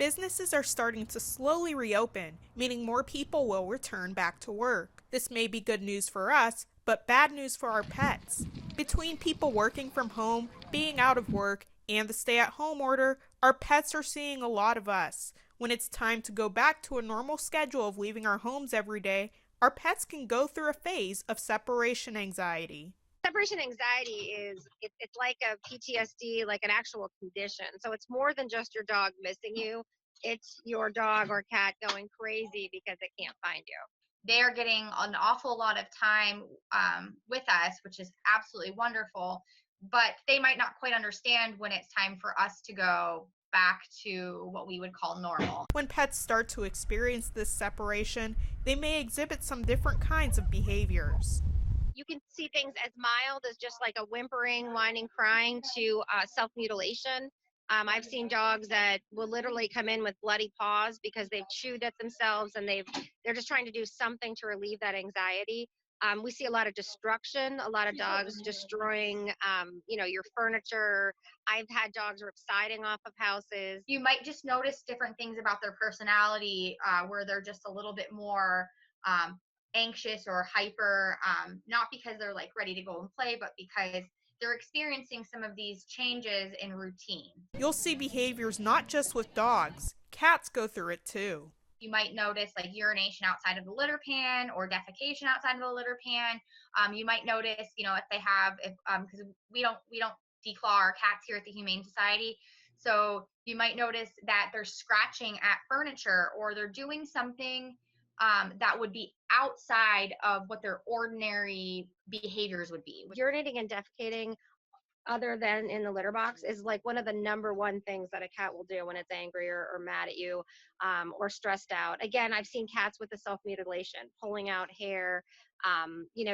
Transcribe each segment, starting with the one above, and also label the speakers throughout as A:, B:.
A: Businesses are starting to slowly reopen, meaning more people will return back to work. This may be good news for us, but bad news for our pets. Between people working from home, being out of work, and the stay-at-home order, our pets are seeing a lot of us. When it's time to go back to a normal schedule of leaving our homes every day, our pets can go through a phase of separation anxiety.
B: Separation anxiety it's like a PTSD, like an actual condition. So it's more than just your dog missing you. It's your dog or cat going crazy because it can't find you.
C: They are getting an awful lot of time with us, which is absolutely wonderful. But they might not quite understand when it's time for us to go back to what we would call normal.
A: When pets start to experience this separation, they may exhibit some different kinds of behaviors.
B: You can see things as mild as just like a whimpering, whining, crying to self-mutilation. I've seen dogs that will literally come in with bloody paws because they've chewed at themselves and they're just trying to do something to relieve that anxiety. We see a lot of destruction, a lot of dogs destroying, your furniture. I've had dogs rip siding off of houses.
C: You might just notice different things about their personality where they're just a little bit more anxious or hyper, not because they're like ready to go and play, but because they're experiencing some of these changes in routine.
A: You'll see behaviors not just with dogs. Cats go through it too.
C: You might notice like urination outside of the litter pan or defecation outside of the litter pan. You might notice, if they have, because we don't declaw our cats here at the Humane Society. So you might notice that they're scratching at furniture or they're doing something that would be outside of what their ordinary behaviors would be.
B: Urinating and defecating other than in the litter box is like one of the number one things that a cat will do when it's angry or mad at you or stressed out. Again, I've seen cats with the self-mutilation, pulling out hair,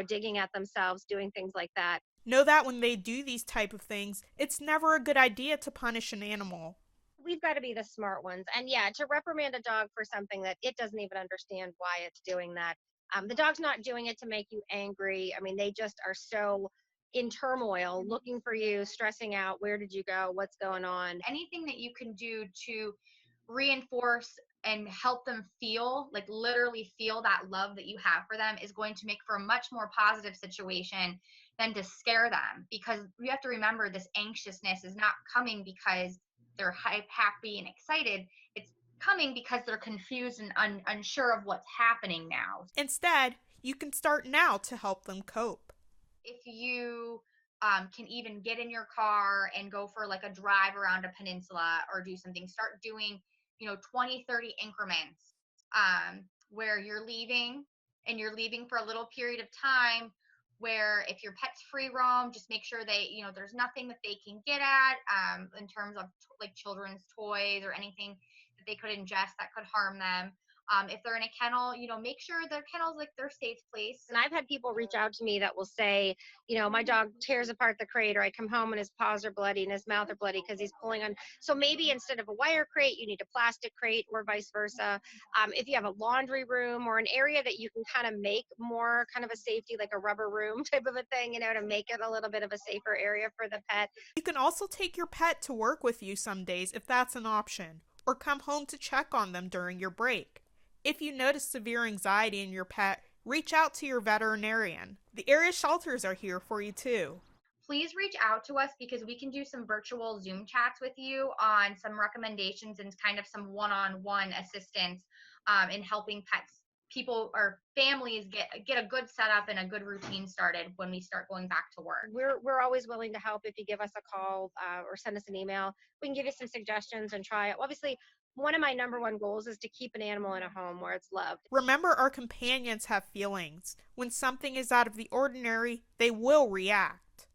B: digging at themselves, doing things like that.
A: Know that when they do these type of things, it's never a good idea to punish an animal.
B: We've got to be the smart ones. And yeah, to reprimand a dog for something that it doesn't even understand why it's doing that. The dog's not doing it to make you angry. I mean, they just are so in turmoil, looking for you, stressing out. Where did you go? What's going on?
C: Anything that you can do to reinforce and help them feel, like literally feel that love that you have for them is going to make for a much more positive situation than to scare them. Because you have to remember this anxiousness is not coming because they're happy and excited. It's coming because they're confused and unsure of what's happening now.
A: Instead, you can start now to help them cope.
C: If you can even get in your car and go for like a drive around a peninsula or do something, start doing 20, 30 increments where you're leaving for a little period of time, where if your pet's free roam, just make sure there's nothing that they can get at in terms of like children's toys or anything that they could ingest that could harm them. If they're in a kennel, make sure their kennel's like their safe place.
B: And I've had people reach out to me that will say, my dog tears apart the crate, or I come home and his paws are bloody and his mouth are bloody because he's pulling on. So maybe instead of a wire crate, you need a plastic crate or vice versa. If you have a laundry room or an area that you can kind of make more kind of a safety, like a rubber room type of a thing, to make it a little bit of a safer area for the pet.
A: You can also take your pet to work with you some days if that's an option, or come home to check on them during your break. If you notice severe anxiety in your pet, reach out to your veterinarian. The area shelters are here for you too.
C: Please reach out to us because we can do some virtual Zoom chats with you on some recommendations and kind of some one-on-one assistance in helping people or families get a good setup and a good routine started when we start going back to work.
B: We're always willing to help. If you give us a call or send us an email, we can give you some suggestions and try it. Obviously, one of my number one goals is to keep an animal in a home where it's loved.
A: Remember, our companions have feelings. When something is out of the ordinary, they will react.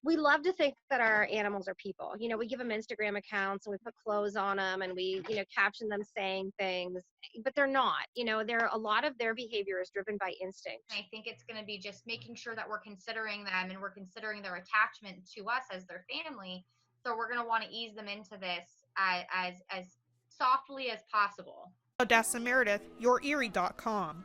B: We love to think that our animals are people. We give them Instagram accounts and we put clothes on them and we, caption them saying things, but they're not. A lot of their behavior is driven by instinct.
C: I think it's going to be just making sure that we're considering them and we're considering their attachment to us as their family. So we're going to want to ease them into this as softly as possible.
A: Odessa Meredith, YourErie.com.